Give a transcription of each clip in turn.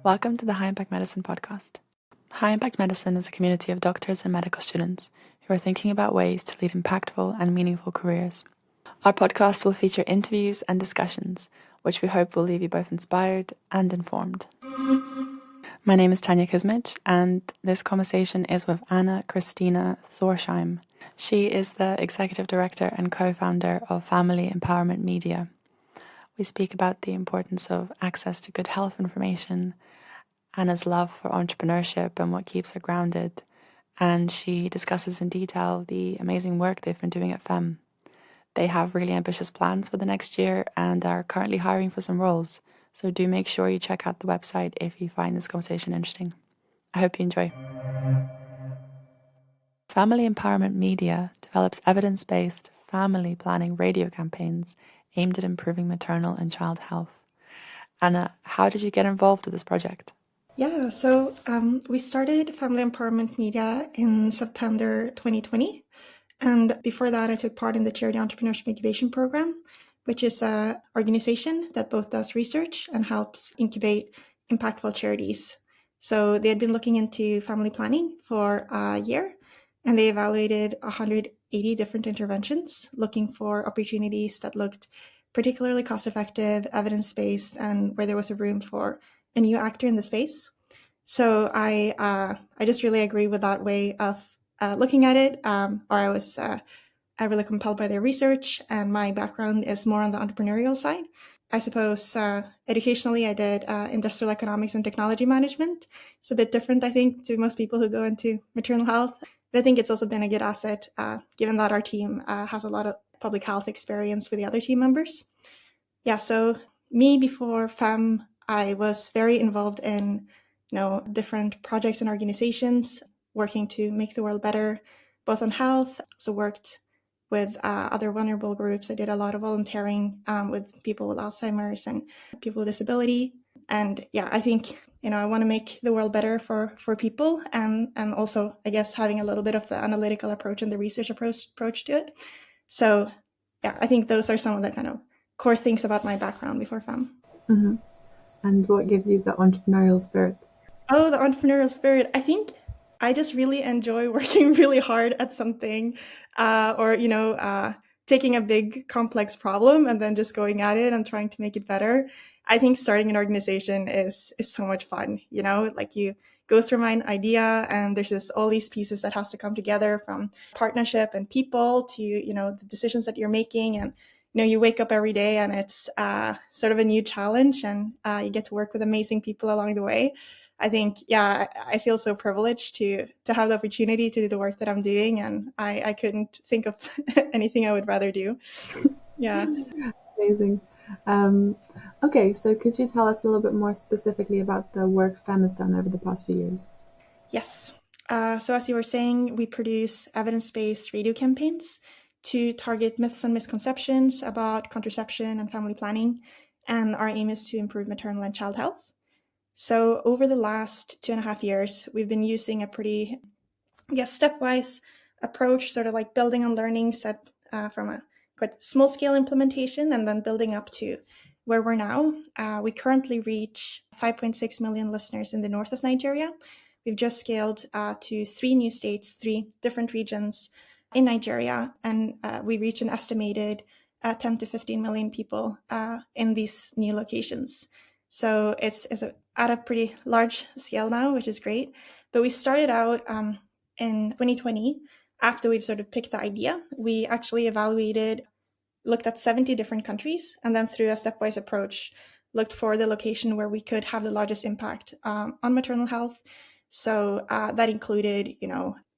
Welcome to the High Impact Medicine podcast. High Impact Medicine is a community of doctors and medical students who are thinking about ways to lead impactful and meaningful careers. Our podcast will feature interviews and discussions, which we hope will leave you both inspired and informed. My name is Tanya Kuzmich, and this conversation is with Anna Christina Thorsheim. She is the Executive Director and co-founder of Family Empowerment Media. We speak about the importance of access to good health information, Anna's love for entrepreneurship and what keeps her grounded, and she discusses in detail the amazing work they've been doing at FEM. They have really ambitious plans for the next year and are currently hiring for some roles, so do make sure you check out the website if you find this conversation interesting. I hope you enjoy. Family Empowerment Media develops evidence-based family planning radio campaigns aimed at improving maternal and child health. Anna, how did you get involved with this project? Yeah, so we started Family Empowerment Media in September 2020. And before that, I took part in the Charity Entrepreneurship Incubation Program, which is an organization that both does research and helps incubate impactful charities. So they had been looking into family planning for a year, and they evaluated 180 different interventions, looking for opportunities that looked particularly cost-effective, evidence-based, and where there was a room for a new actor in the space. So I just really agree with that way of looking at it. I was really compelled by their research, and my background is more on the entrepreneurial side. I suppose educationally, I did industrial economics and technology management. It's a bit different, I think, to most people who go into maternal health. But I think it's also been a good asset, given that our team has a lot of public health experience with the other team members. Yeah, so me before FEM, I was very involved in different projects and organizations working to make the world better, both on health. Also worked with other vulnerable groups. I did a lot of volunteering with people with Alzheimer's and people with disability. And yeah, I think, I want to make the world better for people, and also, I guess, having a little bit of the analytical approach and the research approach to it. So yeah, I think those are some of the kind of core things about my background before FEM. Mm-hmm. And what gives you the entrepreneurial spirit? Oh, the entrepreneurial spirit. I think I just really enjoy working really hard at something, or taking a big complex problem and then just going at it and trying to make it better. I think starting an organization is so much fun. Like you go through my idea, and there's just all these pieces that has to come together, from partnership and people to the decisions that you're making, and you wake up every day and it's sort of a new challenge, and you get to work with amazing people along the way. I think, yeah, I feel so privileged to have the opportunity to do the work that I'm doing, and I couldn't think of anything I would rather do. Yeah. Amazing. Okay, so could you tell us a little bit more specifically about the work FEM has done over the past few years? Yes. So as you were saying, we produce evidence-based radio campaigns to target myths and misconceptions about contraception and family planning, and our aim is to improve maternal and child health. So over the last 2.5 years, we've been using a pretty, stepwise approach, sort of like building on learnings from a quite small scale implementation, and then building up to where we're now. We currently reach 5.6 million listeners in the north of Nigeria. We've just scaled to 3 new states, 3 different regions in Nigeria, and we reach an estimated 10 to 15 million people in these new locations. So it's at a pretty large scale now, which is great. But we started out in 2020, after we've sort of picked the idea. We actually looked at 70 different countries, and then through a stepwise approach, looked for the location where we could have the largest impact on maternal health. So that included,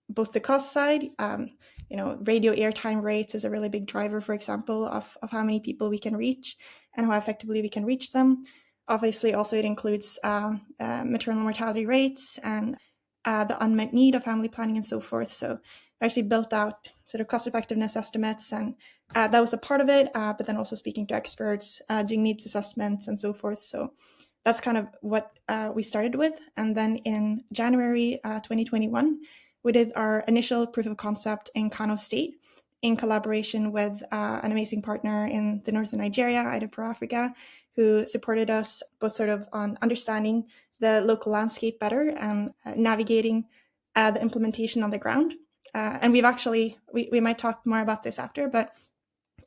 both the cost side, radio airtime rates is a really big driver, for example, of how many people we can reach and how effectively we can reach them. Obviously, also it includes maternal mortality rates and the unmet need of family planning and so forth. So we actually built out sort of cost effectiveness estimates, and that was a part of it, but then also speaking to experts, doing needs assessments and so forth. So that's kind of what we started with. And then in January 2021, we did our initial proof of concept in Kano State in collaboration with an amazing partner in the northern Nigeria, Ida Pro Africa, who supported us both sort of on understanding the local landscape better and navigating the implementation on the ground. And we've actually, we might talk more about this after, but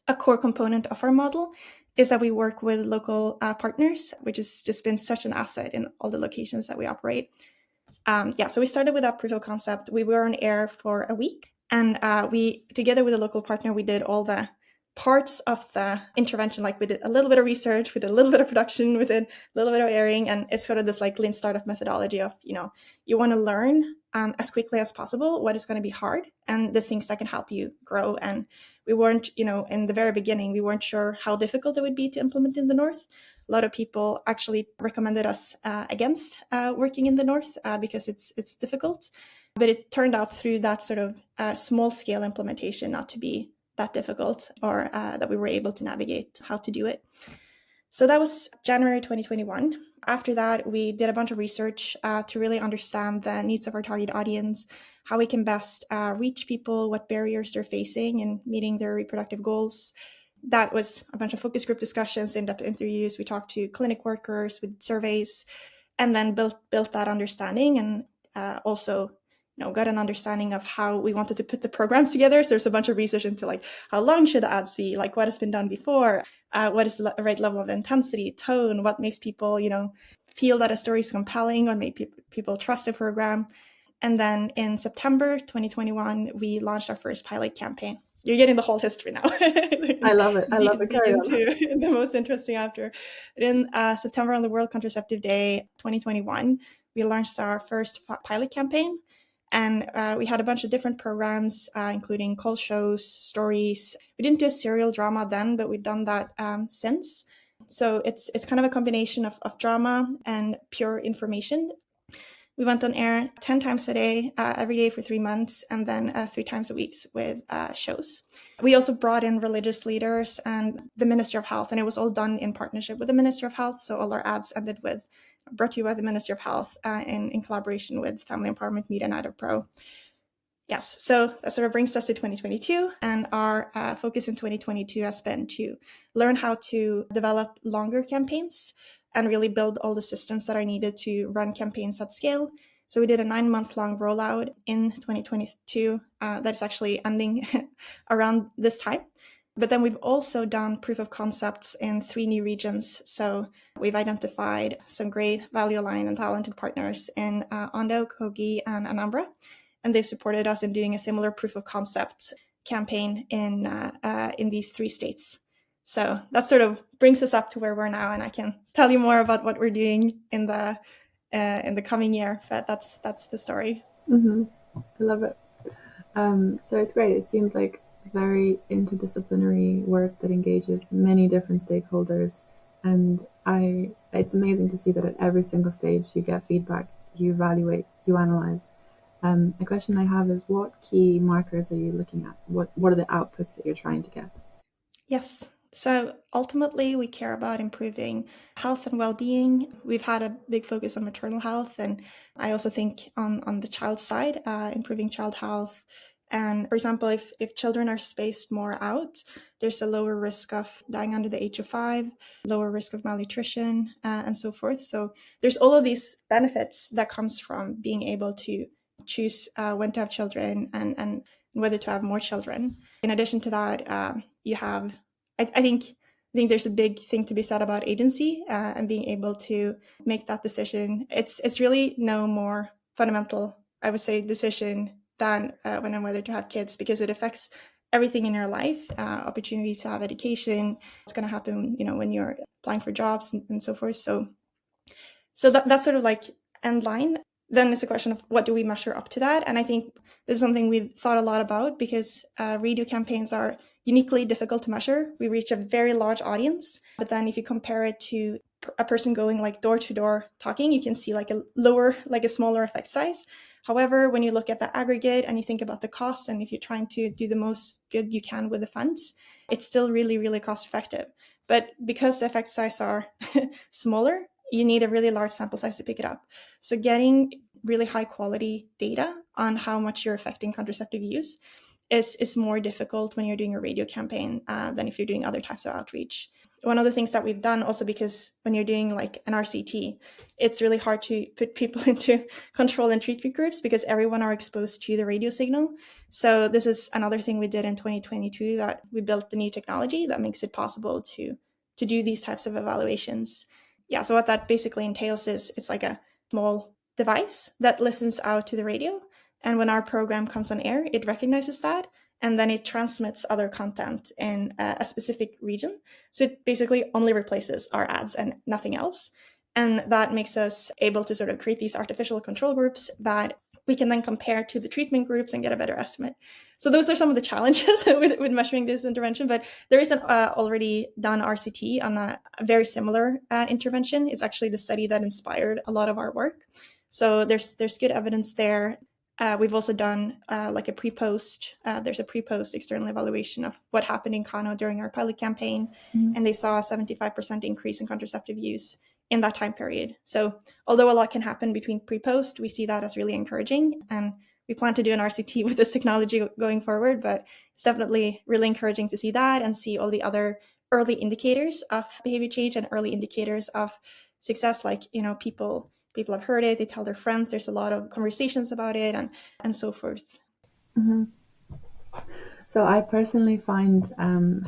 a core component of our model is that we work with local partners, which has just been such an asset in all the locations that we operate. So we started with that proof of concept. We were on air for a week, and we, together with a local partner, we did all the parts of the intervention. Like we did a little bit of research, we did a little bit of production, we did a little bit of airing, and it's sort of this like lean startup methodology of, you want to learn as quickly as possible what is going to be hard and the things that can help you grow. And we weren't, in the very beginning, we weren't sure how difficult it would be to implement in the North. A lot of people actually recommended us against working in the North because it's difficult. But it turned out through that sort of small scale implementation not to be that difficult, or that we were able to navigate how to do it. So that was January 2021. After that, we did a bunch of research to really understand the needs of our target audience, how we can best reach people, what barriers they're facing in meeting their reproductive goals. That was a bunch of focus group discussions, in-depth interviews. We talked to clinic workers with surveys, and then built that understanding, and also got an understanding of how we wanted to put the programs together. So there's a bunch of research into like how long should the ads be, like what has been done before, what is the right level of intensity, tone, what makes people feel that a story is compelling, what make people trust a program. And then in September 2021, we launched our first pilot campaign. You're getting the whole history now. I love it. I love it. Carry on. The most interesting after. In September, on the World Contraceptive Day 2021, we launched our first pilot campaign. And we had a bunch of different programs, including call shows, stories. We didn't do a serial drama then, but we've done that since. So it's kind of a combination of drama and pure information. We went on air 10 times a day, every day for 3 months, and then 3 times a week with shows. We also brought in religious leaders and the Ministry of Health, and it was all done in partnership with the Ministry of Health. So all our ads ended with brought to you by the Ministry of Health in collaboration with Family Empowerment Media and Ida Pro. Yes, so that sort of brings us to 2022, and our focus in 2022 has been to learn how to develop longer campaigns and really build all the systems that are needed to run campaigns at scale. So we did a 9-month-long rollout in 2022 that's actually ending around this time. But then we've also done proof of concepts in 3 new regions. So we've identified some great value-aligned and talented partners in Ondo, Kogi, and Anambra. And they've supported us in doing a similar proof of concept campaign in these 3 states. So that sort of brings us up to where we're now, and I can tell you more about what we're doing in the coming year. But that's the story. Mm-hmm. I love it. So it's great. It seems like very interdisciplinary work that engages many different stakeholders, and it's amazing to see that at every single stage you get feedback, you evaluate, you analyze. A question I have is, what key markers are you looking at? What are the outputs that you're trying to get? Yes. So ultimately, we care about improving health and well-being. We've had a big focus on maternal health, and I also think on the child side, improving child health. And for example, if children are spaced more out, there's a lower risk of dying under the age of 5, lower risk of malnutrition, and so forth. So there's all of these benefits that comes from being able to choose when to have children and whether to have more children. In addition to that, you have, I think there's a big thing to be said about agency and being able to make that decision. It's really no more fundamental, I would say, decision than when and whether to have kids, because it affects everything in your life, opportunity to have education. It's going to happen, when you're applying for jobs and so forth. So that's sort of like end line. Then it's a question of what do we measure up to that? And I think this is something we've thought a lot about, because redo campaigns are uniquely difficult to measure. We reach a very large audience, but then if you compare it to a person going like door to door talking, you can see like a smaller effect size. However, when you look at the aggregate and you think about the costs, and if you're trying to do the most good you can with the funds, it's still really, really cost effective. But because the effect size are smaller, you need a really large sample size to pick it up. So getting really high quality data on how much you're affecting contraceptive use is more difficult when you're doing a radio campaign than if you're doing other types of outreach. One of the things that we've done also, because when you're doing like an RCT, it's really hard to put people into control and treatment groups because everyone are exposed to the radio signal. So this is another thing we did in 2022, that we built the new technology that makes it possible to do these types of evaluations. Yeah, so what that basically entails is it's like a small device that listens out to the radio. And when our program comes on air, it recognizes that, and then it transmits other content in a specific region. So it basically only replaces our ads and nothing else. And that makes us able to sort of create these artificial control groups that we can then compare to the treatment groups and get a better estimate. So those are some of the challenges with measuring this intervention, but there is an already done RCT on a very similar intervention. It's actually the study that inspired a lot of our work. So there's good evidence there. We've also done like a pre-post. There's a pre-post external evaluation of what happened in Kano during our pilot campaign, and they saw a 75% increase in contraceptive use in that time period. So although a lot can happen between pre-post, we see that as really encouraging, and we plan to do an RCT with this technology going forward, but it's definitely really encouraging to see that and see all the other early indicators of behavior change and early indicators of success, like, people have heard it, they tell their friends, there's a lot of conversations about it, and so forth. Mm-hmm. So I personally find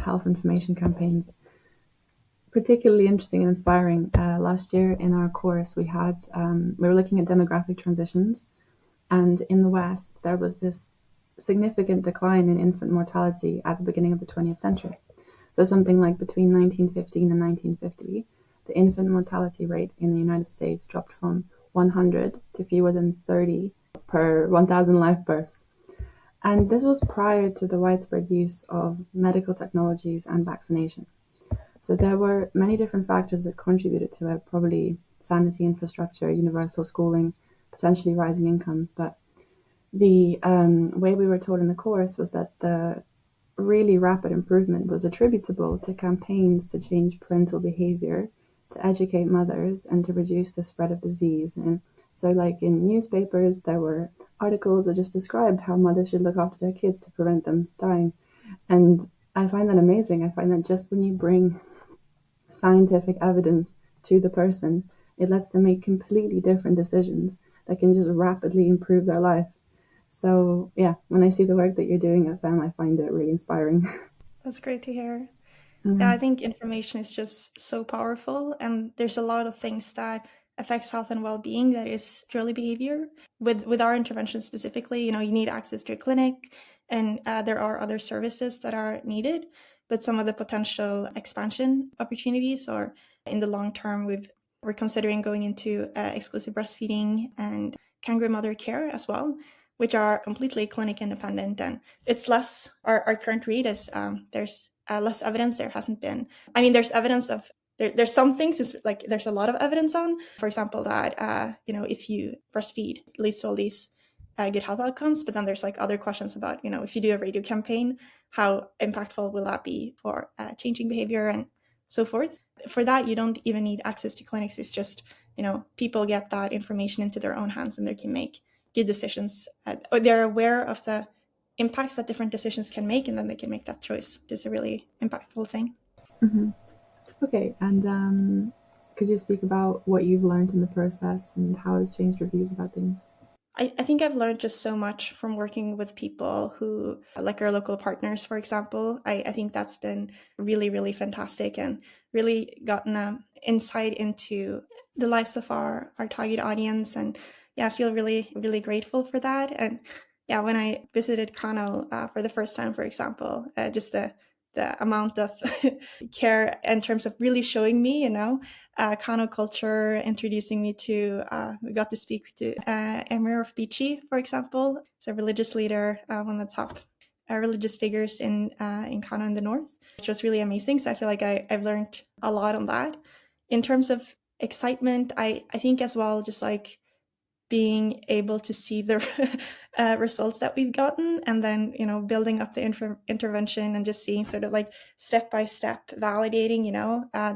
health information campaigns particularly interesting and inspiring. Last year in our course, we were looking at demographic transitions, and in the West, there was this significant decline in infant mortality at the beginning of the 20th century. So something like between 1915 and 1950, the infant mortality rate in the United States dropped from 100 to fewer than 30 per 1,000 live births. And this was prior to the widespread use of medical technologies and vaccination. So there were many different factors that contributed to it, probably sanitary infrastructure, universal schooling, potentially rising incomes. But the way we were told in the course was that the really rapid improvement was attributable to campaigns to change parental behavior, to educate mothers, and to reduce the spread of disease. And so like in newspapers, there were articles that just described how mothers should look after their kids to prevent them dying. And I find that amazing. I find that just when you bring scientific evidence to the person, it lets them make completely different decisions that can just rapidly improve their life. So yeah, when I see the work that you're doing at them, I find it really inspiring. That's great to hear. Mm-hmm. Yeah, I think information is just so powerful, and there's a lot of things that affects health and well-being that is purely behavior. With our intervention specifically, you need access to a clinic, and there are other services that are needed, but some of the potential expansion opportunities, or in the long term, we're considering going into exclusive breastfeeding and kangaroo mother care as well, which are completely clinic independent. And it's less, our current read is there's less evidence. There hasn't been, there's evidence of, there's some things, it's like there's a lot of evidence on, for example, that, if you breastfeed, it leads to all these good health outcomes. But then there's like other questions about, if you do a radio campaign, how impactful will that be for changing behavior and so forth. For that, you don't even need access to clinics. It's just, people get that information into their own hands and they can make good decisions, or they're aware of the impacts that different decisions can make, and then they can make that choice. It's a really impactful thing. Mm-hmm. Okay, and could you speak about what you've learned in the process and how it's changed your views about things? I think I've learned just so much from working with people who, like our local partners, for example. I think that's been really, really fantastic, and really gotten an insight into the lives of our target audience. And yeah, I feel really, really grateful for that. And yeah, when I visited Kano for the first time, for example, just the amount of care in terms of really showing me, Kano culture, introducing me to, we got to speak to Emir of Bichi, for example. He's a religious leader, one of the top religious figures in Kano in the north, which was really amazing. So I feel like I've learned a lot on that. In terms of excitement, I think as well, just like being able to see the results that we've gotten, and then building up the intervention and just seeing sort of like step by step validating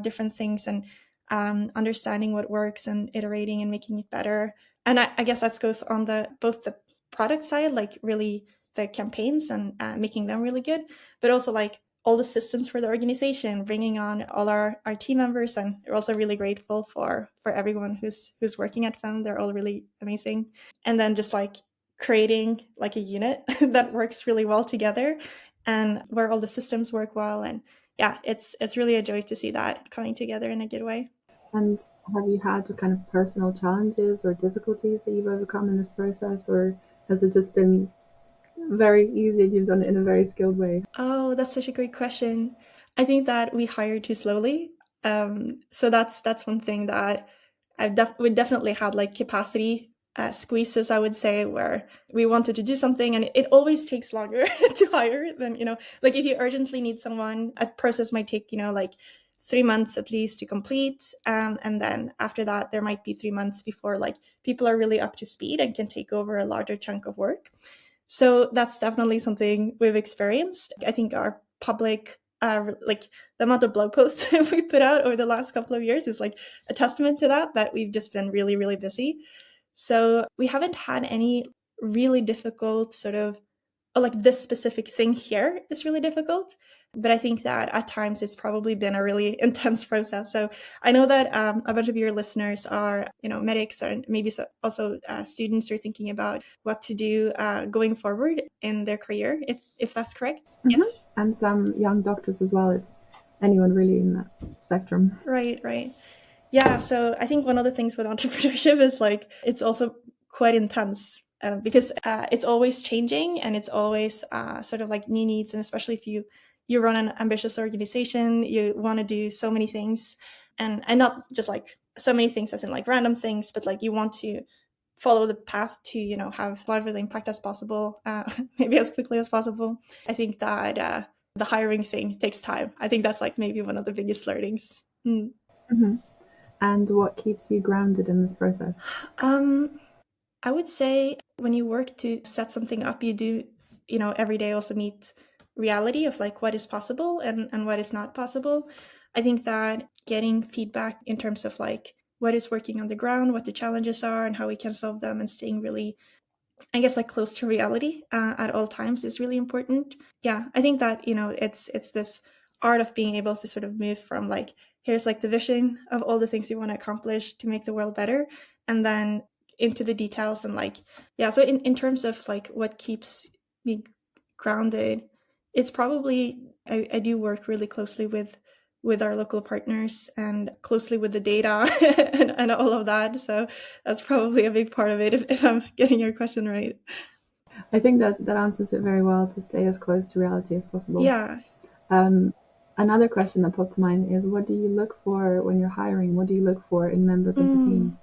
different things, and understanding what works and iterating and making it better. And I guess that goes on both the product side, like really the campaigns and making them really good, but also like all the systems for the organization, bringing on all our team members. And we're also really grateful for everyone who's working at FEM. They're all really amazing. And then just like creating like a unit that works really well together and where all the systems work well. And yeah, it's really a joy to see that coming together in a good way. And have you had kind of personal challenges or difficulties that you've overcome in this process, or has it just been very easy and you've done it in a very skilled way? Oh, that's such a great question. I think that we hire too slowly. So that's one thing that we definitely had like capacity squeezes, I would say, where we wanted to do something and it always takes longer to hire than, like if you urgently need someone, a process might take, like 3 months at least to complete. And then after that, there might be 3 months before like people are really up to speed and can take over a larger chunk of work. So that's definitely something we've experienced. I think our public, like the amount of blog posts we put out over the last couple of years is like a testament to that we've just been really, really busy. So we haven't had any really difficult sort of, like this specific thing here is really difficult. But I think that at times it's probably been a really intense process. So I know that a bunch of your listeners are, medics and maybe also students are thinking about what to do going forward in their career, if that's correct. Mm-hmm. Yes. And some young doctors as well. It's anyone really in that spectrum. Right. Yeah, so I think one of the things with entrepreneurship is like it's also quite intense because it's always changing and it's always sort of like new needs. And especially if you run an ambitious organization, you want to do so many things and not just like so many things as in like random things, but like you want to follow the path to, have larger impact as possible, maybe as quickly as possible. I think that the hiring thing takes time. I think that's like maybe one of the biggest learnings. Mm-hmm. And what keeps you grounded in this process? I would say when you work to set something up, you do, every day also meet reality of like what is possible and what is not possible. I think that getting feedback in terms of like what is working on the ground, what the challenges are and how we can solve them and staying really, I guess, like close to reality at all times is really important. Yeah, I think that, it's this art of being able to sort of move from like, here's like the vision of all the things you want to accomplish to make the world better. And then into the details and like, yeah. So in terms of like what keeps me grounded, it's probably, I do work really closely with our local partners and closely with the data and all of that. So that's probably a big part of it, if I'm getting your question right. I think that answers it very well, to stay as close to reality as possible. Yeah. Another question that popped to mind is, what do you look for when you're hiring? What do you look for in members of the team?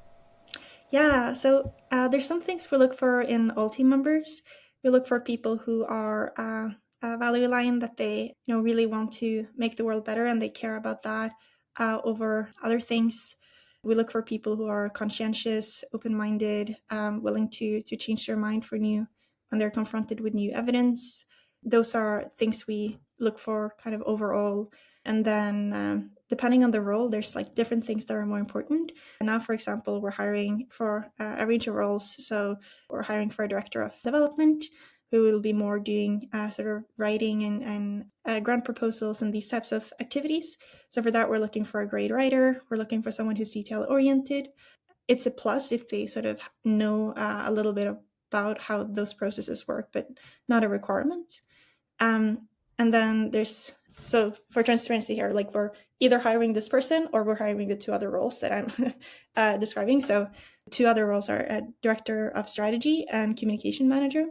Yeah, so there's some things we look for in all team members. We look for people who are value aligned, that they really want to make the world better and they care about that over other things. We look for people who are conscientious, open-minded, willing to change their mind when they're confronted with new evidence. Those are things we look for kind of overall. And then depending on the role, there's like different things that are more important. And now, for example, we're hiring for a range of roles. So we're hiring for a director of development who will be more doing sort of writing and grant proposals and these types of activities. So for that, we're looking for a great writer. We're looking for someone who's detail oriented. It's a plus if they sort of know a little bit about how those processes work, but not a requirement. And then there's, so for transparency here, like we're either hiring this person or we're hiring the two other roles that I'm describing. So two other roles are a director of strategy and communication manager.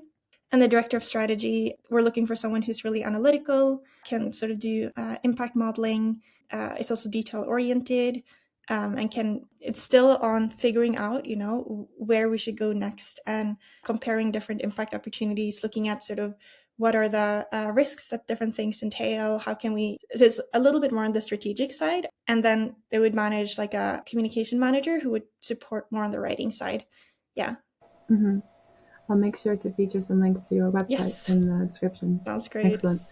And the director of strategy, we're looking for someone who's really analytical, can sort of do impact modeling, is also detail oriented, and it's still on figuring out, where we should go next and comparing different impact opportunities, looking at sort of what are the risks that different things entail, so it's a little bit more on the strategic side. And then they would manage like a communication manager who would support more on the writing side. Yeah. Mm-hmm. I'll make sure to feature some links to your website in the description. Sounds great. Excellent.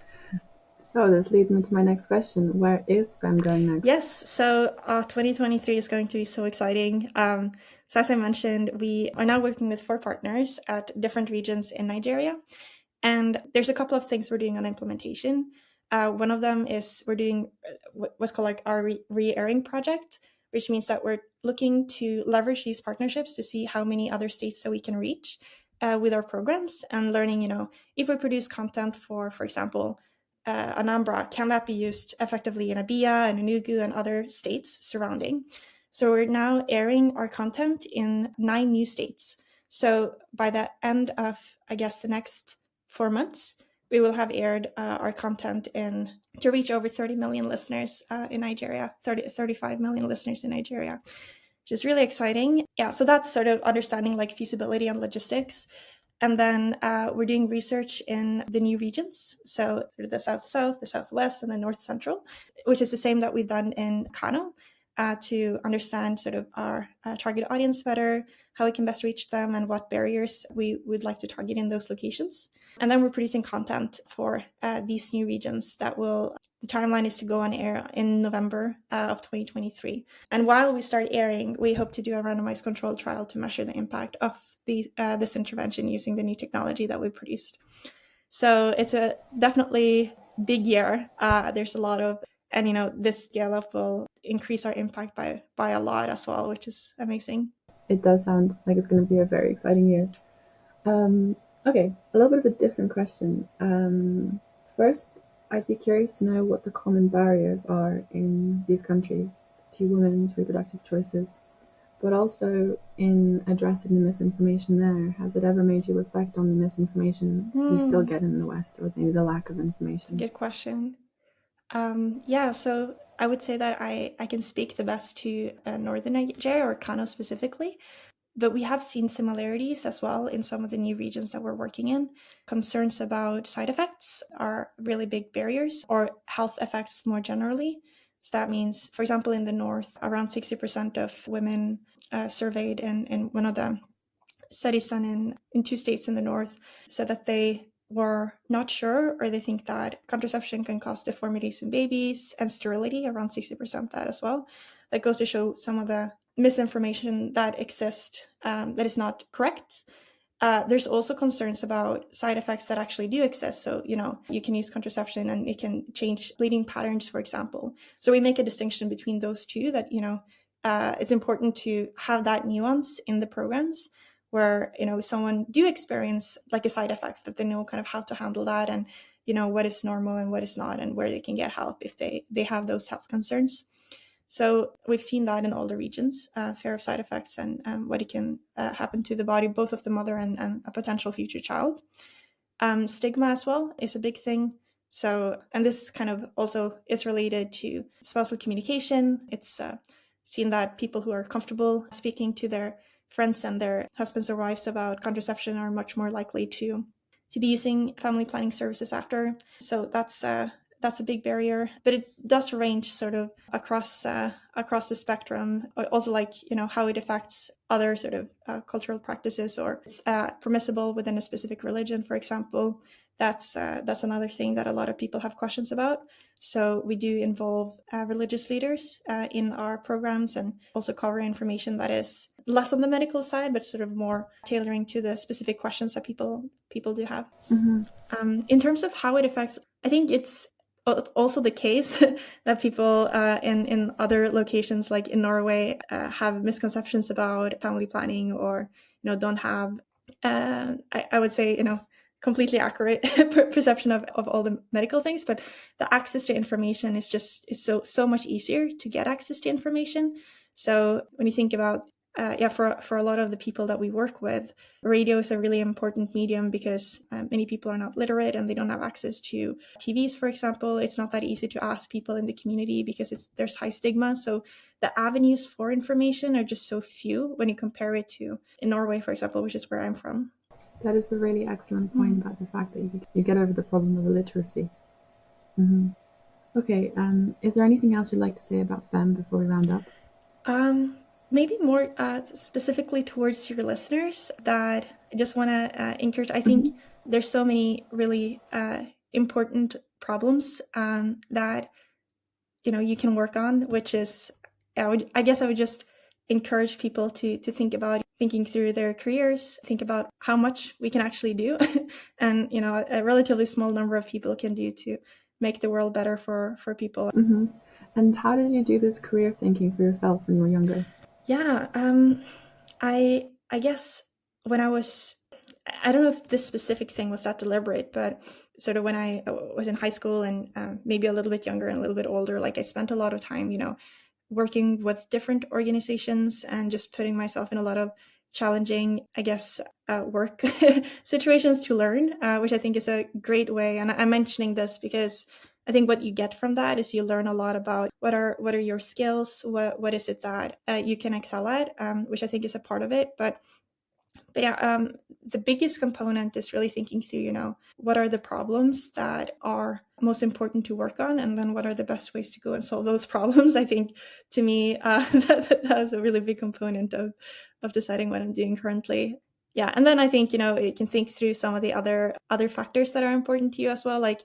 So this leads me to my next question. Where is FEM going next? Yes, so 2023 is going to be so exciting. So as I mentioned, we are now working with 4 partners at different regions in Nigeria. And there's a couple of things we're doing on implementation. One of them is we're doing what's called like our re-airing project, which means that we're looking to leverage these partnerships to see how many other states that we can reach with our programs, and learning, if we produce content for example, Anambra, can that be used effectively in Abia and Enugu and other states surrounding? So we're now airing our content in 9 new states. So by the end of, I guess, the next 4 months, we will have aired our content to reach over 30 million listeners in Nigeria, 35 million listeners in Nigeria, which is really exciting. Yeah, so that's sort of understanding like feasibility and logistics. And then we're doing research in the new regions, so the South-South, the Southwest, and the North-Central, which is the same that we've done in Kano, to understand sort of our target audience better, how we can best reach them, and what barriers we would like to target in those locations. And then we're producing content for these new regions the timeline is to go on air in November of 2023. And while we start airing, we hope to do a randomized controlled trial to measure the impact of this intervention using the new technology that we produced. So it's a definitely big year. There's a lot of, and this scale up will increase our impact by a lot as well, which is amazing. It does sound like it's going to be a very exciting year. Okay, a little bit of a different question. First, I'd be curious to know what the common barriers are in these countries to women's reproductive choices, but also in addressing the misinformation there. Has it ever made you reflect on the misinformation we still get in the West, or maybe the lack of information? Good question. Yeah, so I would say that I can speak the best to Northern Nigeria, or Kano specifically. But we have seen similarities as well in some of the new regions that we're working in. Concerns about side effects are really big barriers, or health effects more generally. So that means, for example, in the north, around 60% of women surveyed in one of the studies done in 2 states in the north said that they were not sure, or they think that contraception can cause deformities in babies, and sterility, around 60% that as well. That goes to show some of the misinformation that exists that is not correct. There's also concerns about side effects that actually do exist. So, you can use contraception and it can change bleeding patterns, for example. So we make a distinction between those two, that, it's important to have that nuance in the programs where, someone do experience like a side effect, that they know kind of how to handle that, and, what is normal and what is not, and where they can get help if they have those health concerns. So we've seen that in all the regions, fear of side effects and what it can happen to the body, both of the mother and a potential future child. Stigma as well is a big thing. So, and this kind of also is related to spousal communication. It's seen that people who are comfortable speaking to their friends and their husbands or wives about contraception are much more likely to be using family planning services after. So that's a big barrier, but it does range sort of across the spectrum. Also, like, how it affects other sort of cultural practices, or it's permissible within a specific religion, for example. That's another thing that a lot of people have questions about. So we do involve religious leaders in our programs, and also cover information that is less on the medical side, but sort of more tailoring to the specific questions that people do have. Mm-hmm. In terms of how it affects, I think it's also the case that people in other locations, like in Norway, have misconceptions about family planning, or don't have I would say completely accurate perception of all the medical things. But the access to information is so much easier to get access to information. So when you think about for a lot of the people that we work with, radio is a really important medium, because many people are not literate and they don't have access to TVs, for example. It's not that easy to ask people in the community because there's high stigma. So the avenues for information are just so few when you compare it to in Norway, for example, which is where I'm from. That is a really excellent point about the fact that you get over the problem of illiteracy. Mm-hmm. Okay, is there anything else you'd like to say about FEM before we round up? Maybe more specifically towards your listeners, that I just want to encourage. I think there's so many really important problems that you can work on, which is I would just encourage people to think about thinking through their careers, think about how much we can actually do and, a relatively small number of people can do to make the world better for people. Mm-hmm. And how did you do this career thinking for yourself when you were younger? Yeah, I guess when I don't know if this specific thing was that deliberate, but sort of when I was in high school and maybe a little bit younger and a little bit older, like I spent a lot of time, working with different organizations and just putting myself in a lot of challenging, I guess, work situations to learn, which I think is a great way. And I'm mentioning this because I think what you get from that is you learn a lot about what are your skills, what is it that you can excel at, which I think is a part of it. But yeah, the biggest component is really thinking through, what are the problems that are most important to work on, and then what are the best ways to go and solve those problems. I think, to me, that was a really big component of deciding what I'm doing currently. Yeah, and then I think, you can think through some of the other factors that are important to you as well. Like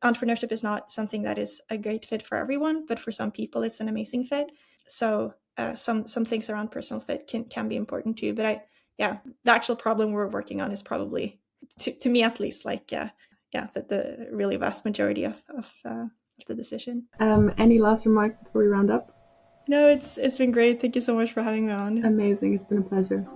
entrepreneurship is not something that is a great fit for everyone, but for some people, it's an amazing fit. So some things around personal fit can be important too. But the actual problem we're working on is probably, to me at least, like the really vast majority of the decision. Any last remarks before we round up? No, it's been great. Thank you so much for having me on. Amazing. It's been a pleasure.